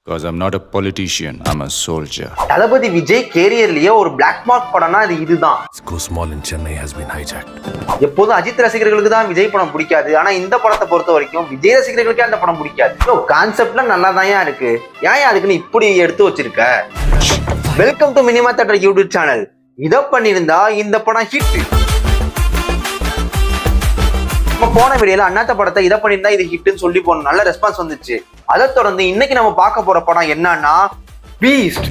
Because I'm not a politician, I'm a soldier. தளபதி விஜய் கேரியர்லயே ஒரு black mark படம்னா அது இதுதான். Ghost Mall in Chennai has been hijacked. எப்போதும் அஜித் ரசிகர்களுக்கு தான் விஜய் படம் பிடிக்காது. ஆனா இந்த படத்தை பொறுத்த வரைக்கும் விஜய் ரசிகர்களுக்கே அந்த படம் பிடிக்காது. கான்செப்ட்லாம் நல்லா தான் இருக்கு. ஏன் அதுக்குன்னு இப்படி எடுத்து வச்சிருக்க? Welcome to minima theatre YouTube channel. இதை பண்ணியிருந்தா இந்த படம் ஹிட். போன வீடியோல அண்ணாத்த படத்தை இதை பண்ணியிருந்தா இது ஹிட்னு சொல்லி போன நல்ல ரெஸ்பான்ஸ் வந்துச்சு. அதை தொடர்ந்து இன்னைக்கு நம்ம பார்க்க போற படம் என்னன்னா பீஸ்ட்.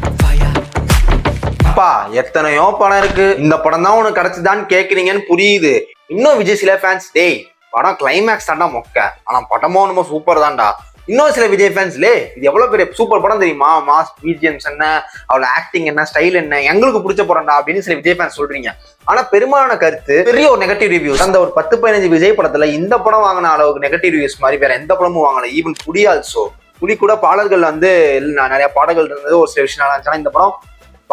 அப்பா எத்தனையோ படம் இருக்கு, இந்த படம் தான் உனக்கு கிடைச்சுதான்னு கேக்குறீங்கன்னு புரியுது. இன்னும் விஜய் சில ஃபேன்ஸ் டேய் படம் கிளைமேக்ஸ் தாண்டா மொக்க, ஆனா படமும் நம்ம சூப்பர் தான்டா. இன்னும் சில விஜய் ஃபேன்ஸ்லே இது எவ்வளவு பெரிய சூப்பர் படம் தெரியுமா, மாஸ் பிஜிஎம்ஸ் என்ன, அவளோட ஆக்டிங் என்ன, ஸ்டைல் என்ன, எங்களுக்கு பிடிச்ச படம்டா அப்படின்னு சில விஜய் ஃபேன்ஸ் சொல்றீங்க. ஆனா பெரும்பாலான கருத்து பெரிய ஒரு நெகட்டிவ் ரிவ்யூஸ். அந்த ஒரு 10-15 விஜய் படத்துல இந்த படம் வாங்கின அளவுக்கு நெகட்டிவ் ரிவ்யூஸ் மாதிரி வேற எந்த படமும் வாங்கல. ஈவன் புலி ஆல்சோ, புலி கூட பாடல்கள் வந்து நிறைய பாடல்கள் இருந்தது, ஒரு சில விஷயம் நல்லா இருந்துச்சு. இந்த படம்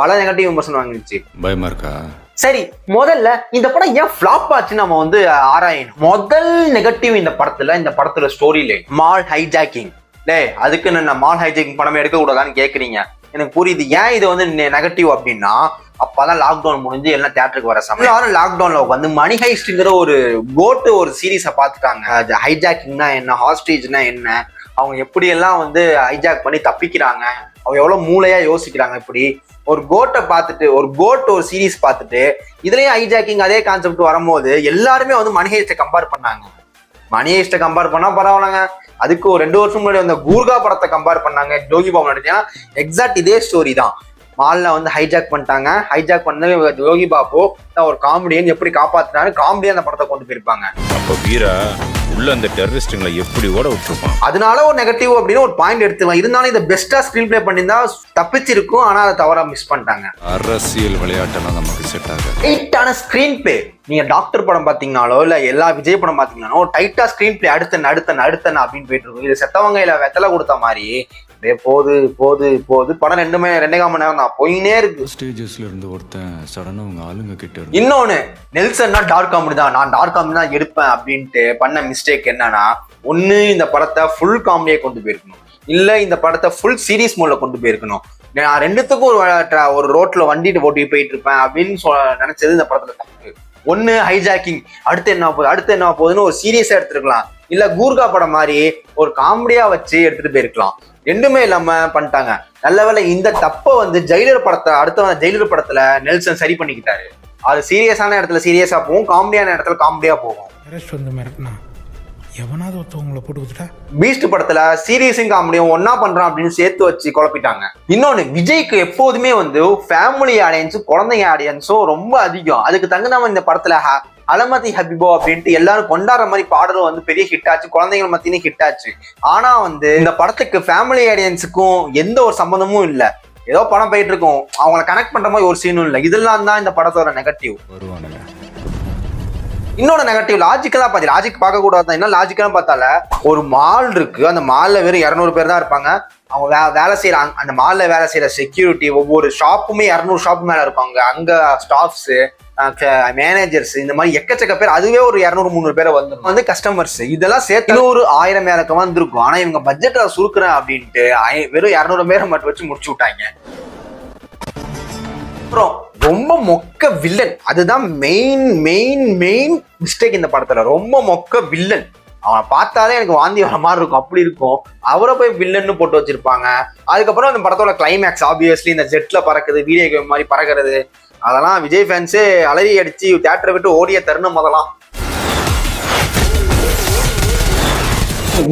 பல நெகட்டிவ் விமர்சனம் வாங்கிடுச்சு. பயமா இருக்கா? சரி, முதல்ல இந்த படம் ஏன் ஃபிளாப் ஆச்சுன்னு நம்ம வந்து ஆராயணும். முதல் நெகட்டிவ் இந்த படத்துல ஸ்டோரி லைன், மால் ஹைஜாக்கிங். அதுக்கு நான் மால் ஹைஜாக்கிங் படமே எடுக்க கூடாதான்னு கேக்குறீங்க. எனக்கு புரியுது ஏன் இது வந்து நெகட்டிவ் அப்படின்னா, அப்பதான் லாக்டவுன் முடிஞ்சு எல்லாம் தியேட்டருக்கு வர சமயம். யாரும் லாக்டவுன்ல வந்து மணி ஹைஸ்ட்ங்கிற ஒரு சீரீஸை பார்த்துட்டாங்க. ஹைஜாக்கிங்னா என்ன, ஹாஸ்டேஜ்னா என்ன, அவங்க எப்படி எல்லாம் வந்து ஹைஜாக் பண்ணி தப்பிக்கிறாங்க, அவங்க எவ்வளவு மூளையா யோசிக்கிறாங்க. இப்படி ஒரு கோட்டை பார்த்துட்டு ஒரு சீரீஸ் பார்த்துட்டு இதுலயும் ஹைஜாக்கிங் அதே கான்செப்ட் வரும்போது எல்லாருமே வந்து மணி ஹைஸ்ட கம்பேர் பண்ணாங்க. மணி ஹைஸ்ட கம்பேர் பண்ணா பரவாயில்லங்க, அதுக்கு ஒரு 2 வருஷம் முன்னாடி வந்த கூர்கா படத்தை கம்பேர் பண்ணாங்க, யோகி பாபு நடிச்சா எக்ஸாக்ட் இதே ஸ்டோரி தான். மால்ல வந்து ஹைஜாக் பண்ணிட்டாங்க, ஹைஜாக் பண்ண யோகி பாபு ஒரு காமெடியன் எப்படி காப்பாத்தினாரு, காமெடியா அந்த படத்தை கொண்டு போயிருப்பாங்க. அப்ப வீரா உள்ள அந்த டெரரிஸ்டுங்களை எப்படி ஓட விட்டுருப்பான். அதனால ஒரு நெகட்டிவ் அப்படின்னு ஒரு பாயிண்ட் எடுத்துக்கலாம். இருந்தாலும் இதை பெஸ்டா ஸ்கிரீன் பிளே பண்ணியிருந்தா தப்பிச்சிருக்கும், ஆனா அதை தவறா மிஸ் பண்ணிட்டாங்க. அரசியல் விளையாட்டெல்லாம் நமக்கு செட் ஆகாது. டைட்டான ஸ்கிரீன் பிளே. நீங்க டாக்டர் படம் பாத்தீங்கன்னாலோ இல்ல எல்லா விஜய் படம் பாத்தீங்கன்னாலோ டைட்டா ஸ்கிரீன் பிளே அடுத்தன அப்படின்னு போயிட்டு இருக்கும். இது செத்தவங்க இல்ல வெத்தலை கொடுத்த மாதிரி போது படம் 2.5 மணி நேரம் தான் போயினே இருக்கு. ஸ்டேஜஸ்ல இருந்து ஒருத்தன் சடனா உங்க ஆளுங்க கிட்ட இன்னொன்னு நெல்சன்னா டார்க் காமெடி தான், நான் டார்க் காமெடி தான் எடுப்பேன் அப்படின்ட்டு பண்ண மிஸ்டேக் என்னன்னா, ஒண்ணு இந்த படத்தை ஃபுல் காமெடியை கொண்டு போயிருக்கணும், இல்ல இந்த படத்தை ஃபுல் சீரியஸ் மோட்ல கொண்டு போயிருக்கணும். நான் ரெண்டுத்துக்கும் ஒரு ரோட்ல வண்டிட்டு ஓட்டி போயிட்டு இருப்பேன் அப்படின்னு நினைச்சது இந்த படத்துல தப்பு. ஒண்ணு ஹைஜாக்கிங், அடுத்து என்ன போகுதுன்னு ஒரு சீரியஸா எடுத்துருக்கலாம், இல்ல கூர்கா படம் மாதிரி ஒரு காமெடியா வச்சு எடுத்துட்டு போயிருக்கலாம். ரெண்டுமே இல்லாம பண்ணிட்டாங்க. நல்ல வேளை இந்த தப்ப வந்து ஜெயிலர் படத்துல நெல்சன் சரி பண்ணிக்கிட்டாரு. அது சீரியஸான இடத்துல சீரியஸா போகும், காமெடியான இடத்துல காமெடியா போகும். பீஸ்ட் படத்துல சீரியஸும் காமெடியும் ஒன்னா பண்றான் அப்படின்னு சேர்த்து வச்சு குழப்பிட்டாங்க. இன்னொன்னு, விஜய்க்கு எப்போதுமே வந்து ஃபேமிலி ஆடியன்ஸும் குழந்தைங்க ஆடியன்ஸும் ரொம்ப அதிகம். அதுக்கு தகுந்த இந்த படத்துல அலமதி ஹபிபோ அப்படின்ட்டு எல்லாரும் கொண்டாடுற மாதிரி பாடலும் வந்து பெரிய ஹிட் ஆச்சு, குழந்தைகள் மத்தியும் ஹிட் ஆச்சு. ஆனா வந்து இந்த படத்துக்கு ஃபேமிலி ஆடியன்ஸுக்கும் எந்த ஒரு சம்பந்தமும் இல்ல. ஏதோ படம் போயிட்டு இருக்கும், அவங்களை கனெக்ட் பண்ற மாதிரி ஒரு சீனும் இல்லை. இதெல்லாம் தான் இந்த படத்தோட நெகட்டிவ். இன்னொரு நெகட்டிவ் லாஜிக்கலா லாஜிக் பார்க்க கூடாது. என்ன லாஜிக்கலா பார்த்தால, ஒரு மால் இருக்கு, அந்த மால்ல வெறும் 200 பேர் தான் இருப்பாங்க. அவங்க வேலை செய்யற அந்த மால்ல வேலை செய்யற செக்யூரிட்டி, ஒவ்வொரு ஷாப்புமே 200 ஷாப் மேல இருப்பாங்க. அங்க ஸ்டாஃப்ஸ், மேனேஜர்ஸ், இந்த மாதிரி எக்கச்சக்க பேர், அதுவே ஒரு 200-300 பேரை வந்து கஸ்டமர்ஸ், இதெல்லாம் சேர்த்து ஒரு 1000 மேலக்கு வந்துருக்கும். ஆனா இவங்க பட்ஜெட்ல சுருக்குறேன் அப்படின்ட்டு வெறும் 200 பேரை மட்டும் வச்சு முடிச்சு விட்டாங்க. அப்புறம் ரொம்ப மொக்க வில்லன், அதுதான் மெயின் மிஸ்டேக் இந்த படத்துல. ரொம்ப மொக்க வில்லன், அவனை பார்த்தாலே எனக்கு வாந்தி வர மாதிரி இருக்கும், அப்படி இருக்கும். அவரை போய் வில்லன்னு போட்டு வச்சிருப்பாங்க. அதுக்கப்புறம் அந்த படத்தோட கிளைமேக்ஸ் ஆப்வியஸ்லி இந்த ஜெட்ல பறக்குது, வீடியோ கேம் மாதிரி பறக்கிறது, அதெல்லாம் விஜய் ஃபேன்ஸே அலறி அடிச்சு தியேட்டரை விட்டு ஓடிய தருணம். முதலாம்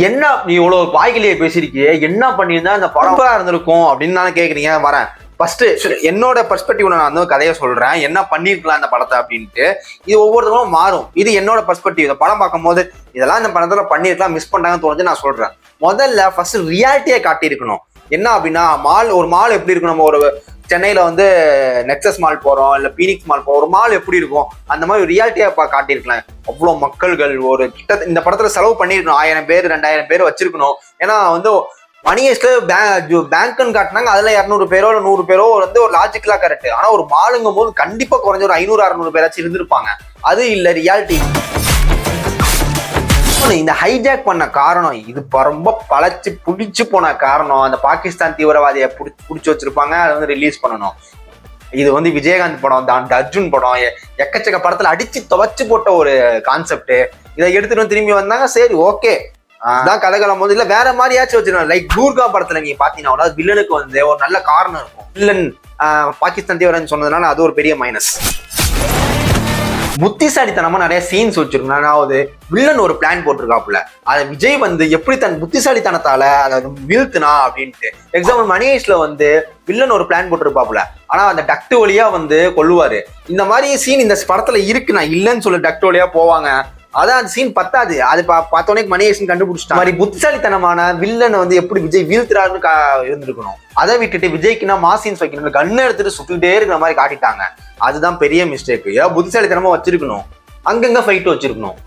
என்ன நீ இவ்வளவு வாய்கிலேயே பேசிருக்கியே, என்ன பண்ணியிருந்தா இந்த படம் இருந்திருக்கும் அப்படின்னு தானே கேக்குறீங்க. வரேன் ஃபர்ஸ்ட் என்னோட பெர்ஸ்பெக்டிவ் நான் வந்து கதையை சொல்றேன், என்ன பண்ணிருக்கலாம் இந்த படத்தை அப்படின்ட்டு. இது ஒவ்வொருத்தரும் மாறும். இது என்னோட பெர்ஸ்பெக்டிவ். இந்த படம் பார்க்கும்போது இதெல்லாம் இந்த படத்துல பண்ணிருக்கலாம், மிஸ் பண்ணாங்கன்னு தோணுது. நான் சொல்றேன், முதல்ல ஃபர்ஸ்ட் ரியாலிட்டியை காட்டியிருக்கணும். என்ன அப்படின்னா, ஒரு மால் எப்படி இருக்கும், நம்ம ஒரு சென்னையில வந்து நெக்ஸஸ் மால் போறோம், இல்ல பீனிக்ஸ் மால் போறோம், ஒரு மால் எப்படி இருக்கும் அந்த மாதிரி ரியாலிட்டியா காட்டியிருக்கலாம். அவ்வளவு மக்கள்கள் ஒரு இந்த படத்துல செலவு பண்ணிருக்கணும், 1000 பேர் 2000 பேர் வச்சிருக்கணும். ஏன்னா வந்து மணி ஹைஸ்ட்ல பேங்க்னு காட்டினாங்க, அதுல 200 பேரோ இல்ல 100 பேரோ வந்து ஒரு லாஜிக்கலா கரெக்ட். ஆனா ஒரு மாலுங்கும் போது கண்டிப்பா குறைஞ்ச ஒரு 500-600 பேராச்சும் இருந்திருப்பாங்க. அது இல்ல ரியாலிட்டி. இந்த ஹைஜாக் பண்ண காரணம் இது ரொம்ப பழச்சு புடிச்சு போன காரணம் அந்த பாகிஸ்தான் தீவிரவாதியை புடிச்சு வச்சிருப்பாங்க, அதை வந்து ரிலீஸ் பண்ணணும். இது வந்து விஜயகாந்த் படம் தான், அர்ஜுன் படம், எக்கச்சக்க படத்துல அடிச்சு துவச்சு போட்ட ஒரு கான்செப்ட். இதை எடுத்துட்டு வந்து திரும்பி வந்தாங்க, சரி ஓகே அதான் கதைகளம் போது இல்ல வேற மாதிரியாச்சும் வச்சிருக்காங்க. லைக் தூர்கா படத்துல நீங்க பாத்தீங்கன்னா வில்லனுக்கு வந்து ஒரு நல்ல காரணம் இருக்கும். வில்லன் பாகிஸ்தான் தீவிரம் சொன்னதுனால அது ஒரு பெரிய மைனஸ். புத்திசாலித்தனமா நிறைய சீன்ஸ் வச்சிருக்கணும். அதாவது வில்லன் ஒரு பிளான் போட்டிருக்காப்புல, அதை விஜய் வந்து எப்படி தன் புத்திசாலித்தனத்தால அதை வீழ்த்தினா அப்படின்ட்டு. எக்ஸாம்பிள் மணியேஷ்ல வந்து வில்லன் ஒரு பிளான் போட்டிருப்பாப்புல, ஆனா அந்த டக்ட் வழியா வந்து கொல்லுவாரு. இந்த மாதிரி சீன் இந்த படத்துல இருக்கு, நான் இல்லைன்னு சொல்லி டக்ட் வழியா போவாங்க. அதான் அந்த சீன் பத்தாது, அது பார்த்தோன்னே மணியேஷன் கண்டுபிடிச்சிட்டா. மாதிரி புத்திசாலித்தனமான வில்லனை வந்து எப்படி விஜய் வீழ்த்துறாருன்னு இருந்திருக்கணும். அதை விட்டுட்டு விஜய்க்குன்னா மாசீன்ஸ் வைக்கணும், கண்ணை எடுத்துட்டு சுட்டுட்டே இருக்கிற மாதிரி காட்டிட்டாங்க. அதுதான் பெரிய மிஸ்டேக். ஏன் புத்திசாலித்தனமா வச்சிருக்கணும், அங்கங்க ஃபைட் வச்சிருக்கணும்.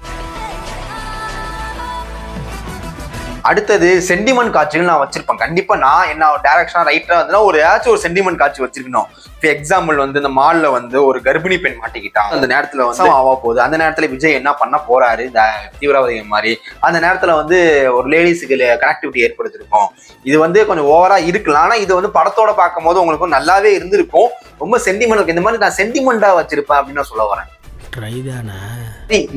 அடுத்தது சென்டிமெண்ட் காட்சிகள் நான் வச்சிருப்பேன் கண்டிப்பா. நான் என்ன டைரக்ஷனா ரைட்டரா வந்து ஒரு ஏதாச்சும் ஒரு சென்டிமெண்ட் காட்சி வச்சிருக்கணும். ஃபார் எக்ஸாம்பிள் வந்து இந்த மால்ல வந்து ஒரு கர்ப்பிணி பெண் மாட்டிக்கிட்டான், அந்த நேரத்துல வந்து ஆவா போகுது, அந்த நேரத்துல விஜய் என்ன பண்ண போறாரு இந்த தீவிரவாதிகள் மாதிரி, அந்த நேரத்துல வந்து ஒரு லேடிஸுக்கு கனெக்டிவிட்டி ஏற்படுத்திருக்கும். இது வந்து கொஞ்சம் ஓவரா இருக்கலாம், ஆனா இது வந்து படத்தோட பார்க்கும் போது உங்களுக்கு நல்லாவே இருந்திருக்கும். ரொம்ப சென்டிமெண்ட், இந்த மாதிரி நான் சென்டிமெண்டா வச்சிருப்பேன் அப்படின்னு சொல்ல வரேன்.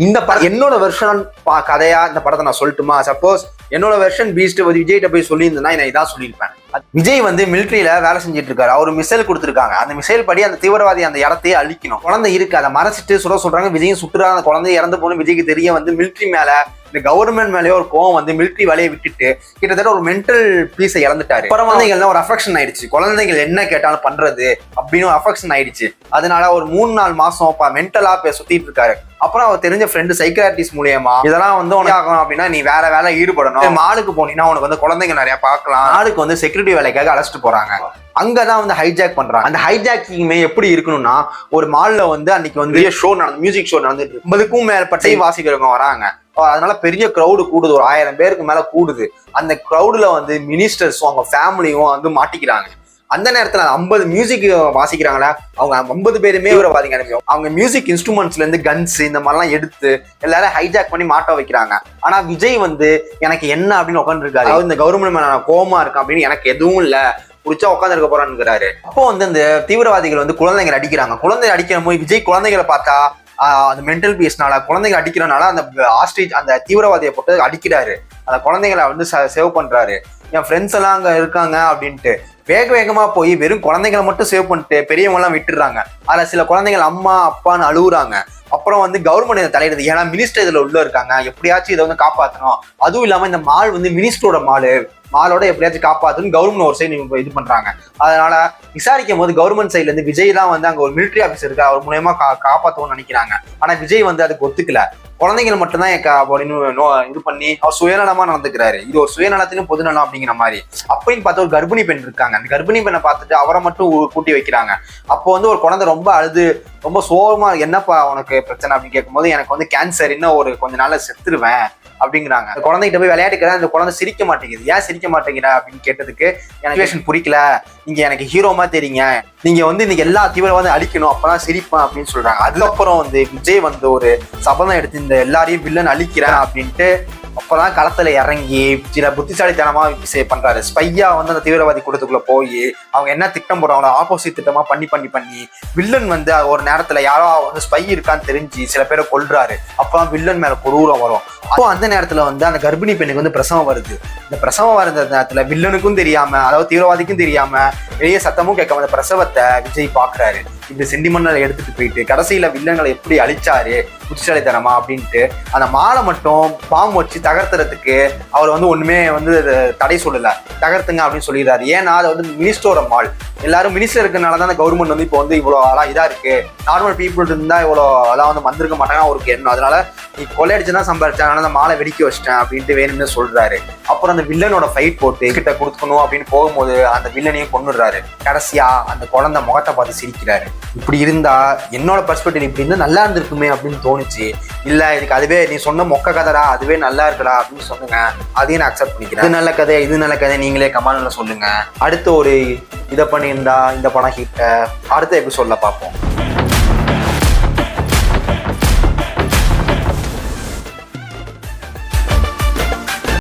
இந்த படம் என்னோட வெர்ஷன் கதையா இந்த படத்தை நான் சொல்லட்டுமா? சப்போஸ் என்னோட வெர்ஷன் பீஸ்ட் விஜய்கிட்ட போய் சொல்லியிருந்தேன்னா நான் இதான் சொல்லியிருப்பேன். விஜய் வந்து மிலிட்ரியில வேலை செஞ்சுட்டு இருக்காரு, அவர் மிசைல் கொடுத்துருக்காங்க, அந்த மிசைல் படி அந்த தீவிரவாதி அந்த இடத்தையே அழிக்கணும். குழந்தை இருக்கு, அதை மறைச்சிட்டு சொல்றாங்க, விஜயும் சுட்டுறாங்க. அந்த குழந்தை இறந்து போன விஜய்க்கு தெரிய வந்து மிலிட்ரி மேல இந்த கவர்மெண்ட் மேலேயே ஒரு கோவம் வந்து மிலிட்ரி வேலையை விட்டுட்டு கிட்டத்தட்ட ஒரு மென்டல் பீஸை இழந்துட்டாரு. குழந்தைகள்லாம் ஒரு அஃபெக்ஷன் ஆயிடுச்சு, குழந்தைகள் என்ன கேட்டாலும் பண்றது அப்படின்னு ஒரு அஃபெக்ஷன் ஆயிடுச்சு. அதனால ஒரு 3-4 மாசம் மென்டலா சுத்திட்டு இருக்காரு. அப்புறம் அவர் தெரிஞ்ச ஃப்ரெண்டு சைக்கியாட்ரிஸ்ட் மூலியமா இதெல்லாம் வந்து உனக்கு ஆகணும் அப்படின்னா நீ வேற வேலை ஈடுபடணும், மாலுக்கு போனீங்கன்னா உனக்கு வந்து குழந்தைங்க நிறைய பார்க்கலாம், நாளுக்கு வந்து செக்யூரிட்டி வேலைக்காக அழைச்சிட்டு போறாங்க. அங்கதான் வந்து ஹைஜாக் பண்றாங்க. அந்த ஹைஜாக்கிங்குமே எப்படி இருக்கணும்னா, ஒரு மால்ல வந்து அன்னைக்கு வந்து ஷோ நடந்து மியூசிக் ஷோ நடந்துட்டு 50க்கும் மேற்பட்ட வாசிக்கிறவங்க வராங்க. அதனால பெரிய கிரௌடு கூடுது, ஒரு 1000 பேருக்கு மேல கூடுது. அந்த கிரௌடுல வந்து மினிஸ்டர்ஸும் அவங்க ஃபேமிலியும் வந்து மாட்டிக்கிறாங்க. அந்த நேரத்துல 50 மியூசிக் வாசிக்கிறாங்களா, அவங்க 50 பேருமே ஒரு பாத்தீங்க, அவங்க மியூசிக் இன்ஸ்ட்ருமெண்ட்ஸ்ல இருந்து கன்ஸ் இந்த மாதிரிலாம் எடுத்து எல்லாரும் ஹைஜாக் பண்ணி மாட்ட வைக்கிறாங்க. ஆனா விஜய் வந்து எனக்கு என்ன அப்படின்னு உட்காந்துருக்காரு, இந்த கவர்மெண்ட் மேல நான் கோவமா இருக்கேன் அப்படின்னு எனக்கு எதுவும் இல்ல, புடிச்சா உட்காந்து இருக்க போறான்னு. அப்போ வந்து இந்த தீவிரவாதிகள் வந்து குழந்தைங்களை அடிக்கிறாங்க. குழந்தைங்க அடிக்கிற போது விஜய் குழந்தைகளை பார்த்தா அந்த மென்டல் பீஸ்னால குழந்தைங்க அடிக்கிறனால அந்த ஆஸ்ட்ரேஜ் அந்த தீவிரவாதியை போட்டு அடிக்கிறாரு. அந்த குழந்தைங்களை வந்து சேவ் பண்றாரு. என் ஃப்ரெண்ட்ஸ் எல்லாம் அங்க இருக்காங்க அப்படின்ட்டு வேக வேகமா போய் வெறும் குழந்தைங்களை மட்டும் சேவ் பண்ணிட்டு பெரியவங்க எல்லாம் விட்டுடுறாங்க. அதுல சில குழந்தைகள் அம்மா அப்பான்னு அழுகுறாங்க. அப்புறம் வந்து கவர்மெண்ட் இதை தலையிடுது, ஏன்னா மினிஸ்டர் இதுல உள்ள இருக்காங்க, எப்படியாச்சும் இதை வந்து காப்பாற்றணும். அதுவும் இல்லாம இந்த மால் வந்து மினிஸ்டரோட மாலோட எப்படியாச்சும் காப்பாற்றணும் கவர்மெண்ட் ஒரு சைடு இது பண்றாங்க. அதனால விசாரிக்கும் போது கவர்மெண்ட் சைட்ல இருந்து விஜய் தான் வந்து அங்க ஒரு மிலிட்டரி ஆஃபீஸர் இருக்கு, அவர் மூலயமா காப்பாற்றணும்னு நினைக்கிறாங்க. ஆனா விஜய் வந்து அதுக்கு ஒத்துக்கல, குழந்தைகள் மட்டும்தான் இது பண்ணி அவர் சுயநலமா நடந்துக்கிறாரு. இது ஒரு சுயநலத்திலும் பொதுநலம் அப்படிங்கிற மாதிரி. அப்படின்னு பார்த்து ஒரு கர்ப்பிணி பெண் இருக்காங்க, அந்த கர்ப்பிணி பெண்ணை பார்த்துட்டு அவரை மட்டும் கூட்டி வைக்கிறாங்க. அப்போ வந்து ஒரு குழந்தை ரொம்ப அழுது ரொம்ப சோகமா, என்னப்பா உனக்கு பிரச்சனை அப்படின்னு கேட்கும்போது, எனக்கு வந்து கேன்சர், இன்னும் ஒரு கொஞ்ச நாள்ல செத்துருவேன் அப்படிங்கிறாங்க. அந்த குழந்தைகிட்ட போய் விளையாட்டுக்கிறேன், அந்த குழந்தை சிரிக்க மாட்டேங்குது. ஏன் சிரிக்க மாட்டேங்கிற அப்படின்னு கேட்டதுக்கு, எனக்கு பிடிக்கல, நீங்க எனக்கு ஹீரோமா தெரியுங்க, நீங்க வந்து இன்னைக்கு எல்லா தீவிரவாதம் அழிக்கணும், அப்பதான் சிரிப்பேன் அப்படின்னு சொல்றாங்க. அதுக்கப்புறம் வந்து விஜய் வந்து ஒரு சபதம் எடுத்து இந்த எல்லாரையும் வில்லன் அழிக்கிறேன் அப்படின்ட்டு அப்பதான் களத்துல இறங்கி சில புத்திசாலித்தனமா பண்றாரு. ஸ்பையா வந்து அந்த தீவிரவாதி கூட்டத்துக்குள்ள போய் அவங்க என்ன திட்டம் போடுறாங்களோ ஆப்போசிட் திட்டமா பண்ணி வில்லன் வந்து ஒரு நேரத்துல யாரோ வந்து ஸ்பை இருக்கான்னு தெரிஞ்சு சில பேரை கொல்றாரு. அப்பதான் வில்லன் மேல கொடூரம் வரும். அப்போ அந்த நேரத்துல வந்து அந்த கர்ப்பிணி பெண்ணுக்கு வந்து பிரசவம் வருது. இந்த பிரசவம் வர நேரத்துல வில்லனுக்கும் தெரியாம, அதாவது தீவிரவாதிக்கும் தெரியாம, வெளியே சத்தமும் கேட்காம அந்த பிரசவத்தை விஜய் பாக்குறாரு. இப்படி சென்டிமெண்டலை எடுத்துட்டு போயிட்டு கடைசியில வில்லன்களை எப்படி அழிச்சாரு புத்திசாலித்தனமா அப்படின்ட்டு அந்த மாலை மட்டும் பாம்பு வச்சு தகர்த்துறதுக்கு அவர் வந்து ஒண்ணுமே வந்து தடை சொல்லல, தகர்த்துங்க அப்படின்னு சொல்லிடுறாரு. ஏன்னா அது வந்து மினிஸ்டரோட மால், எல்லாரும் மினிஸ்டர் இருக்கிறனால தான் அந்த கவர்மெண்ட் வந்து இப்போ வந்து இவ்வளோ அழகா இதா இருக்கு. நார்மல் பீப்புள் இருந்தா இவ்வளோ அதான் வந்து வந்திருக்க மாட்டாங்க அவருக்கு எண்ணம். அதனால நீ கொள்ளையடிச்சுதான் சம்பாதிச்சாங்க, அந்த மாலை வெடிக்க வச்சிட்டேன் அப்படின்ட்டு வேணும்னு சொல்றாரு. அப்புறம் அந்த வில்லனோட ஃபைட் போட்டு கிட்ட கொடுக்கணும் அப்படின்னு போகும்போது அந்த வில்லனையும் கொண்டுடுறாரு. கடைசியா அந்த குழந்தை முகத்தை பார்த்து சிரிக்கிறாரு. இப்படி இருந்தா என்னோட பெர்ஸ்பெக்டிவ் இப்படி இருந்தா நல்லா இருந்திருக்குமே அப்படின்னு தோணுச்சு. இல்ல இதுக்கு அதுவே நீ சொன்ன மொக்க கதைடா, அதுவே நல்லா இருக்குடா அப்படின்னு சொன்னுங்க, அதையும் நான் அக்செப்ட் பண்ணிக்கிறேன். இது நல்ல கதை, இது நல்ல கதை, நீங்களே கமெண்ட்ல சொல்லுங்க. அடுத்து ஒரு இதை பண்ணியிருந்தா இந்த படம் ஹிட்ட அடுத்த எபிசோட்ல பார்ப்போம்.